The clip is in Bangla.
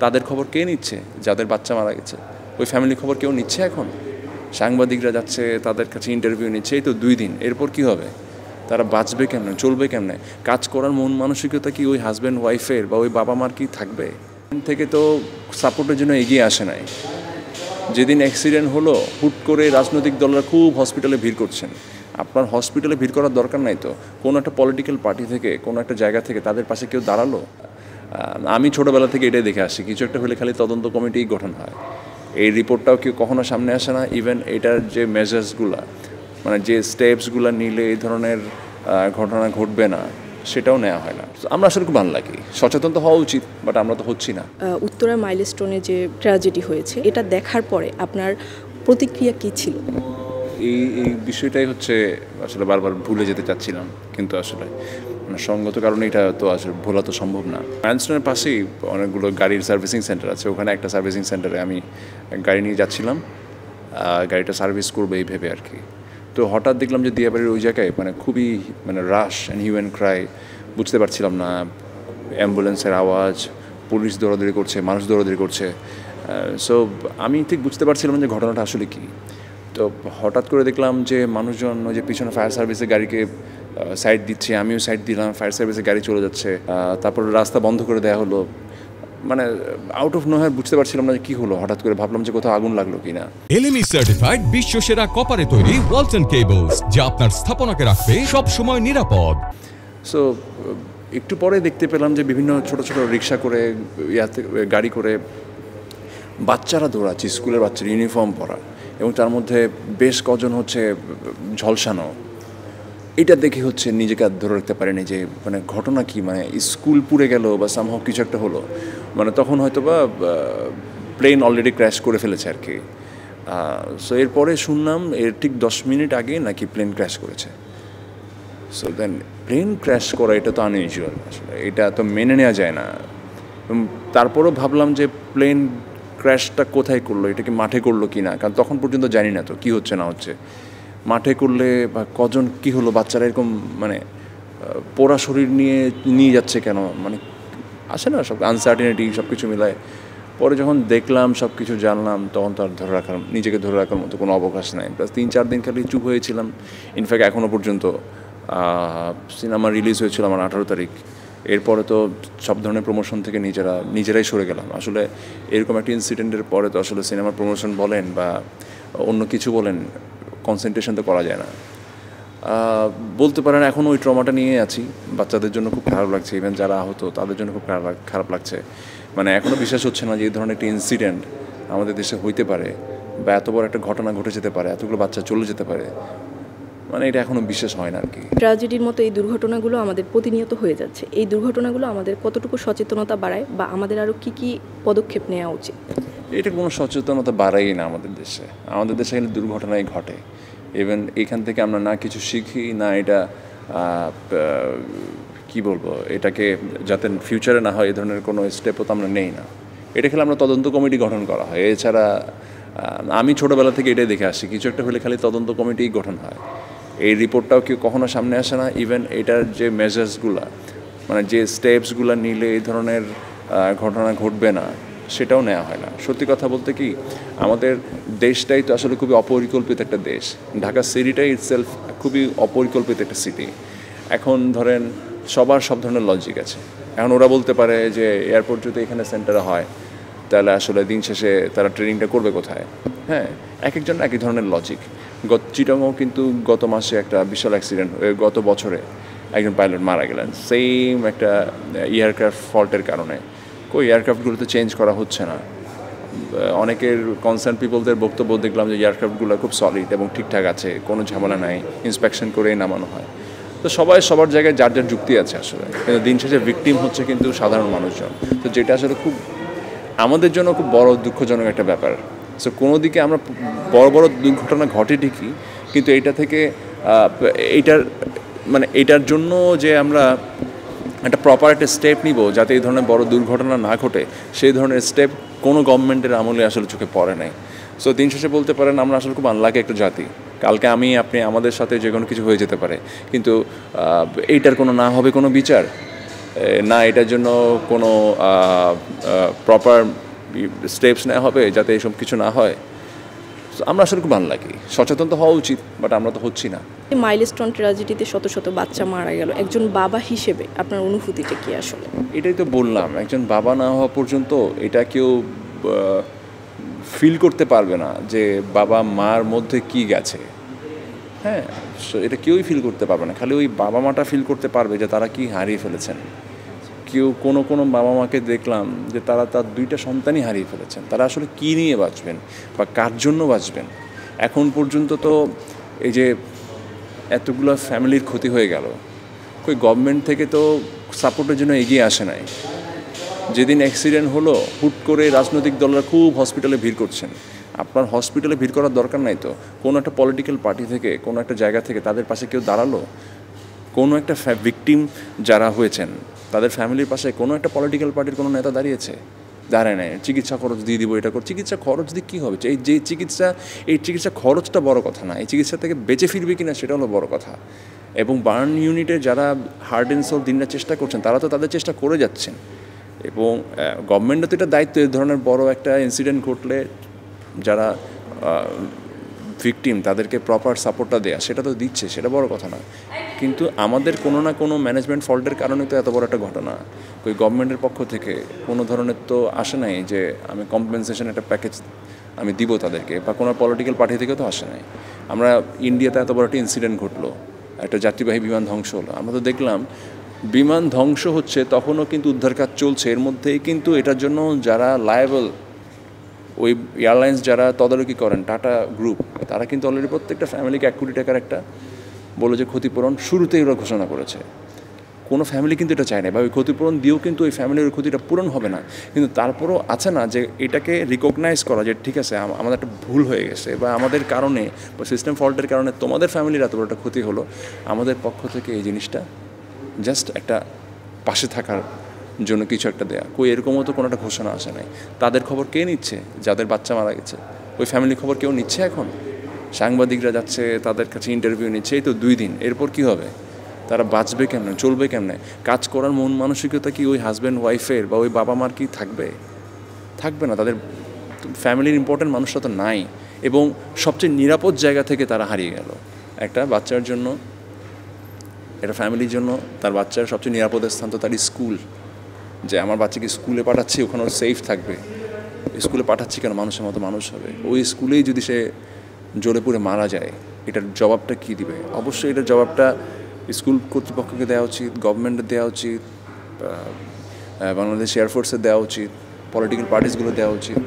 তাদের খবর কে নিচ্ছে? যাদের বাচ্চা মারা গেছে ওই ফ্যামিলির খবর কেউ নিচ্ছে? এখন সাংবাদিকরা যাচ্ছে, তাদের কাছে ইন্টারভিউ নিচ্ছে, এই তো 2 দিন, এরপর কি হবে? তারা বাঁচবে কেমনে, চলবে কেমনে? কাজ করার মন মানসিকতা কি ওই হাজব্যান্ড ওয়াইফের বা ওই বাবা মার কি থাকবে? থেকে তো সাপোর্টের জন্য এগিয়ে আসে নাই। যেদিন অ্যাক্সিডেন্ট হলো হুট করে রাজনৈতিক দলরা খুব হসপিটালে ভিড় করছেন। আপনার হসপিটালে ভিড় করার দরকার নাই তো। কোনো একটা পলিটিক্যাল পার্টি থেকে, কোনো একটা জায়গা থেকে তাদের পাশে কেউ দাঁড়ালো? আমি ছোটোবেলা থেকে এটাই দেখে আসি, কিছু একটা হলে খালি তদন্ত কমিটি গঠন হয়। এই রিপোর্টটাও কেউ কখনো সামনে আসে না। ইভেন এটার যে মেজার্সগুলা, মানে যে স্টেপসগুলো নিলে এই ধরনের ঘটনা ঘটবে না, সেটাও নেওয়া হয় না। আমরা আসলে খুব আনলাকি। সচেতন তো হওয়া উচিত, বাট আমরা তো হচ্ছি না। উত্তরা মাইলস্টোনে যে ট্র্যাজেডি হয়েছে, এটা দেখার পরে আপনার প্রতিক্রিয়া কী ছিল? এই বিষয়টাই হচ্ছে আসলে বারবার ভুলে যেতে চাচ্ছিলাম, কিন্তু আসলে মানে সঙ্গত কারণে এটা তো আসলে ভোলা তো সম্ভব না। মাইলস্টোনের পাশেই অনেকগুলো গাড়ির সার্ভিসিং সেন্টার আছে, ওখানে একটা সার্ভিসিং সেন্টারে আমি গাড়ি নিয়ে যাচ্ছিলাম, গাড়িটা সার্ভিস করবো এই ভেবে আর কি। তো হঠাৎ দেখলাম যে দিয়াবাড়ির ওই জায়গায় মানে খুবই মানে রাশ অ্যান্ড হিউম্যান ক্রাই, বুঝতে পারছিলাম না, অ্যাম্বুলেন্সের আওয়াজ, পুলিশ দৌড়াদৌড়ি করছে, মানুষ দৌড়াদৌড়ি করছে। সো আমি ঠিক বুঝতে পারছিলাম যে ঘটনাটা আসলে কী। তো হঠাৎ করে দেখলাম যে মানুষজন ওই যে পিছনে ফায়ার সার্ভিসের গাড়িকে সাইড দিচ্ছে, আমিও সাইড দিলাম, ফায়ার সার্ভিসের গাড়ি চলে যাচ্ছে, তারপর রাস্তা বন্ধ করে দেওয়া হলো। মানে আউট অফ নোহ্যার বুঝতে পারছিলাম না যে কী হলো। হঠাৎ করে ভাবলাম যে কোথাও আগুন লাগলো কিনা। এলএমই সার্টিফাইড বিশ্বসেরা কপারে তৈরি ওয়ালটন কেবলস, যা আপনার স্থাপনাকে রাখবে সব সময় নিরাপদ। সো একটু পরে দেখতে পেলাম যে বিভিন্ন ছোট ছোট রিক্সা করে, গাড়ি করে বাচ্চারা দৌড়াচ্ছে, স্কুলের বাচ্চারা ইউনিফর্ম পরা, এবং তার মধ্যে বেশ কজন হচ্ছে ঝলসানো। এটা দেখে হচ্ছে নিজেকে আর ধরে রাখতে পারিনি যে মানে ঘটনা কি, মানে স্কুল পুড়ে গেল বা সামহাও কিছু একটা হলো। মানে তখন হয়তো বা প্লেন অলরেডি ক্র্যাশ করে ফেলেছে আর কি। সো এরপরে শুনলাম এর ঠিক 10 মিনিট আগে নাকি প্লেন ক্র্যাশ করেছে। সো দেন প্লেন ক্র্যাশ করা এটা তো আনইউজুয়াল, আসলে এটা তো মেনে নেওয়া যায় না। তারপরেও ভাবলাম যে প্লেন ক্র্যাশটা কোথায় করলো, এটা কি মাঠে করলো কি না, কারণ তখন পর্যন্ত জানি না তো কী হচ্ছে না হচ্ছে। মাঠে করলে বা কজন কী হলো, বাচ্চারা এরকম মানে পোড়া শরীর নিয়ে যাচ্ছে কেন, মানে আসে না সব আনসার্টিনিটি, সব কিছু মিলায়। পরে যখন দেখলাম, সব কিছু জানলাম, তখন তো আর নিজেকে ধরে রাখার মতো কোনো অবকাশ নাই। প্লাস 3-4 দিন খালি চুপ হয়েছিলাম। ইনফ্যাক্ট এখনও পর্যন্ত সিনেমা রিলিজ হয়েছিল আমার 18 তারিখ, এরপরে তো সব ধরনের প্রমোশন থেকে নিজেরাই সরে গেলাম। আসলে এরকম একটা ইনসিডেন্টের পরে তো আসলে সিনেমার প্রমোশন বলেন বা অন্য কিছু বলেন, কনসেন্ট্রেশন তো করা যায় না। বলতে পারেন এখন ওই ট্রমাটা নিয়ে আছি। বাচ্চাদের জন্য খুব খারাপ লাগছে, ইভেন যারা আহত তাদের জন্য খুব খারাপ লাগছে। মানে এখনও বিশ্বাস হচ্ছে না যে এই ধরনের একটা ইনসিডেন্ট আমাদের দেশে হইতে পারে, বা এত বড় একটা ঘটনা ঘটে যেতে পারে, এতগুলো বাচ্চা চলে যেতে পারে। মানে এটা এখনও বিশ্বাস হয় না আর কি। ট্র্যাজেডির মতো এই দুর্ঘটনাগুলো আমাদের প্রতিনিয়ত হয়ে যাচ্ছে। এই দুর্ঘটনাগুলো আমাদের কতটুকু সচেতনতা বাড়ায়, বা আমাদের আরও কী পদক্ষেপ নেওয়া উচিত? এটা কোনো সচেতনতা বাড়াই না আমাদের দেশে। আমাদের দেশে কিন্তু দুর্ঘটনাই ঘটে। ইভেন এখান থেকে আমরা না কিছু শিখি, না এটা কি বলবো, এটাকে যাতে ফিউচারে না হয় এই ধরনের কোনো স্টেপও তো আমরা নেই না। এটা খেলে আমরা তদন্ত কমিটি গঠন করা হয়। এছাড়া আমি ছোটোবেলা থেকে এটাই দেখে আসি, কিছু একটা হলে খালি তদন্ত কমিটি গঠন হয়। এই রিপোর্টটাও কেউ কখনো সামনে আসে না। ইভেন এটার যে মেজার্সগুলা, মানে যে স্টেপসগুলো নিলে এই ধরনের ঘটনা ঘটবে না, সেটাও নেওয়া হয় না। সত্যি কথা বলতে কি, আমাদের দেশটাই তো আসলে খুবই অপরিকল্পিত একটা দেশ। ঢাকা সিটিটাই ইটসেলফ খুবই অপরিকল্পিত একটা সিটি। এখন ধরেন সবার সব ধরনের লজিক আছে। এখন ওরা বলতে পারে যে এয়ারপোর্ট যদি এখানে সেন্টারে হয়, তাহলে আসলে দিন শেষে তারা ট্রেনিংটা করবে কোথায়? হ্যাঁ, এক একজন এক এক ধরনের লজিক। চিটাগংও কিন্তু গত মাসে একটা বিশাল অ্যাক্সিডেন্ট, গত বছরে একজন পাইলট মারা গেলেন সেম একটা এয়ারক্রাফট ফল্টের কারণে। কই এয়ারক্রাফটগুলো তো চেঞ্জ করা হচ্ছে না। অনেকের কনসার্ন পিপলদের বক্তব্য দেখলাম যে এয়ারক্রাফটগুলো খুব সলিড এবং ঠিকঠাক আছে, কোনো ঝামেলা নাই, ইন্সপেকশন করেই নামানো হয়। তো সবাই সবার জায়গায় যার যার যুক্তি আছে আসলে, কিন্তু দিন শেষে ভিকটিম হচ্ছে কিন্তু সাধারণ মানুষজন। তো যেটা আসলে খুব আমাদের জন্য খুব বড় দুঃখজনক একটা ব্যাপার। সো কোনো দিকে আমরা বড় বড় দুর্ঘটনা ঘটে ঠিকই, কিন্তু এইটা থেকে এইটার জন্য যে আমরা একটা প্রপার একটা স্টেপ নিব যাতে এই ধরনের বড় দুর্ঘটনা না ঘটে, সেই ধরনের স্টেপ কোনো গভর্নমেন্টের আমলে আসলে চোখে পড়ে নাই। সো দিন শেষে বলতে পারেন আমরা আসলে খুব আনলাকি একটা জাতি। কালকে আপনি আমাদের সাথে যে কোনো কিছু হয়ে যেতে পারে, কিন্তু এইটার কোনো না হবে কোনো বিচার। না এটার জন্য কোনো প্রপার স্টেপস নেওয়া হবে যাতে এসব কিছু না হয়। আমরা আসলে খুব ভালো লাগি, সচেতন তো হওয়া উচিত, বাট আমরা তো হচ্ছি না। মাইলস্টোন ট্র্যাজেডিতে শত শত বাচ্চা মারা গেল, একজন বাবা হিসেবে আপনার অনুভূতিটা কি আসলে? এটাই তো বললাম, একজন বাবা না হওয়া পর্যন্ত এটা কেউ ফিল করতে পারবে না যে বাবা মার মধ্যে কি গেছে। হ্যাঁ, এটা কেউই ফিল করতে পারবে না, খালি ওই বাবা মাটা ফিল করতে পারবে যে তারা কি হারিয়ে ফেলেছেন। কেউ কোনো বাবা মাকে দেখলাম যে তারা তার 2টা সন্তানই হারিয়ে ফেলেছেন, তারা আসলে কী নিয়ে বাঁচবেন বা কার জন্য বাঁচবেন। এখন পর্যন্ত তো এই যে এতগুলো ফ্যামিলির ক্ষতি হয়ে গেল, কই গভর্নমেন্ট থেকে তো সাপোর্টের জন্য এগিয়ে আসে নাই। যেদিন অ্যাক্সিডেন্ট হলো হুট করে রাজনৈতিক দলরা খুব হসপিটালে ভিড় করছেন। আপনার হসপিটালে ভিড় করার দরকার নাই তো, কোনো একটা পলিটিক্যাল পার্টি থেকে কোনো একটা জায়গা থেকে তাদের পাশে কেউ দাঁড়ালো? কোনো একটা ভিকটিম যারা হয়েছেন তাদের ফ্যামিলির পাশে কোনো একটা পলিটিক্যাল পার্টির কোনো নেতা দাঁড়িয়েছে? দাঁড়ায় নাই। চিকিৎসা খরচ দিয়ে দিব, এটা চিকিৎসা খরচ দিয়ে কী হবে? এই চিকিৎসা খরচটা বড় কথা না, এই চিকিৎসা থেকে বেঁচে ফিরবে কিনা সেটা হলো বড় কথা। এবং বার্ন ইউনিটে যারা হার্ট অ্যান্ড সোল দিনরাত চেষ্টা করছেন, তারা তো তাদের চেষ্টা করে যাচ্ছেন। এবং গভর্নমেন্টের তো এটা দায়িত্ব, এই ধরনের বড় একটা ইনসিডেন্ট ঘটলে যারা ভিকটিম তাদেরকে প্রপার সাপোর্টটা দেয়া, সেটা তো দিচ্ছে, সেটা বড় কথা না। কিন্তু আমাদের কোনো না কোনো ম্যানেজমেন্ট ফল্টের কারণে তো এত বড় একটা ঘটনা। ওই গভর্নমেন্টের পক্ষ থেকে কোনো ধরনের তো আসে নাই যে আমি কম্পেনসেশন একটা প্যাকেজ আমি দিব তাদেরকে, বা কোনো পলিটিক্যাল পার্টি থেকেও তো আসে নাই। আমরা ইন্ডিয়াতে এত বড় একটা ইনসিডেন্ট ঘটলো, একটা যাত্রীবাহী বিমান ধ্বংস হলো, আমরা তো দেখলাম বিমান ধ্বংস হচ্ছে, তখনও কিন্তু উদ্ধার কাজ চলছে। এর মধ্যেই কিন্তু এটার জন্য যারা লায়েবল, ওই এয়ারলাইন্স যারা তদারকি করেন, টাটা গ্রুপ, তারা কিন্তু অলরেডি প্রত্যেকটা ফ্যামিলিকে 1 কোটি টাকার একটা বলে যে ক্ষতিপূরণ শুরুতেই ওরা ঘোষণা করেছে। কোনো ফ্যামিলি কিন্তু এটা চায় না, বা ওই ক্ষতিপূরণ দিয়েও কিন্তু ওই ফ্যামিলির ক্ষতিটা পূরণ হবে না। কিন্তু তারপরও আছে না যে এটাকে রিকগনাইজ করা যে ঠিক আছে আমাদের একটা ভুল হয়ে গেছে, বা আমাদের কারণে বা সিস্টেম ফল্টের কারণে তোমাদের ফ্যামিলির এত বড় একটা ক্ষতি হলো, আমাদের পক্ষ থেকে এই জিনিসটা জাস্ট একটা পাশে থাকার জন্য কিছু একটা দেয়া। কই এরকমও তো কোনো একটা ঘোষণা আসে নাই। তাদের খবর কে নিচ্ছে? যাদের বাচ্চা মারা গেছে ওই ফ্যামিলির খবর কেউ নিচ্ছে? এখন সাংবাদিকরা যাচ্ছে, তাদের কাছে ইন্টারভিউ নিচ্ছে, এই তো 2 দিন, এরপর কি হবে? তারা বাঁচবে কেমনে, চলবে কেমনে? কাজ করার মন মানসিকতা কি ওই হাজব্যান্ড ওয়াইফের বা ওই বাবা মার কি থাকবে? থাকবে না। তাদের ফ্যামিলির ইম্পর্টেন্ট মানুষটা তো নাই, এবং সবচেয়ে নিরাপদ জায়গা থেকে তারা হারিয়ে গেল। একটা বাচ্চার জন্য, একটা ফ্যামিলির জন্য তার বাচ্চার সবচেয়ে নিরাপদের স্থান তো তার স্কুল। যে আমার বাচ্চাকে স্কুলে পাঠাচ্ছি, ওখানে ওর সেফ থাকবে। স্কুলে পাঠাচ্ছি কেন? মানুষের মতো মানুষ হবে। ওই স্কুলেই যদি সে জ্বলে পুড়ে মারা যায়, এটার জবাবটা কী দিবে? অবশ্যই এটার জবাবটা স্কুল কর্তৃপক্ষকে দেওয়া উচিত, গভর্নমেন্টের দেওয়া উচিত, বাংলাদেশ এয়ারফোর্সের দেওয়া উচিত, পলিটিক্যাল পার্টিসগুলো দেওয়া উচিত।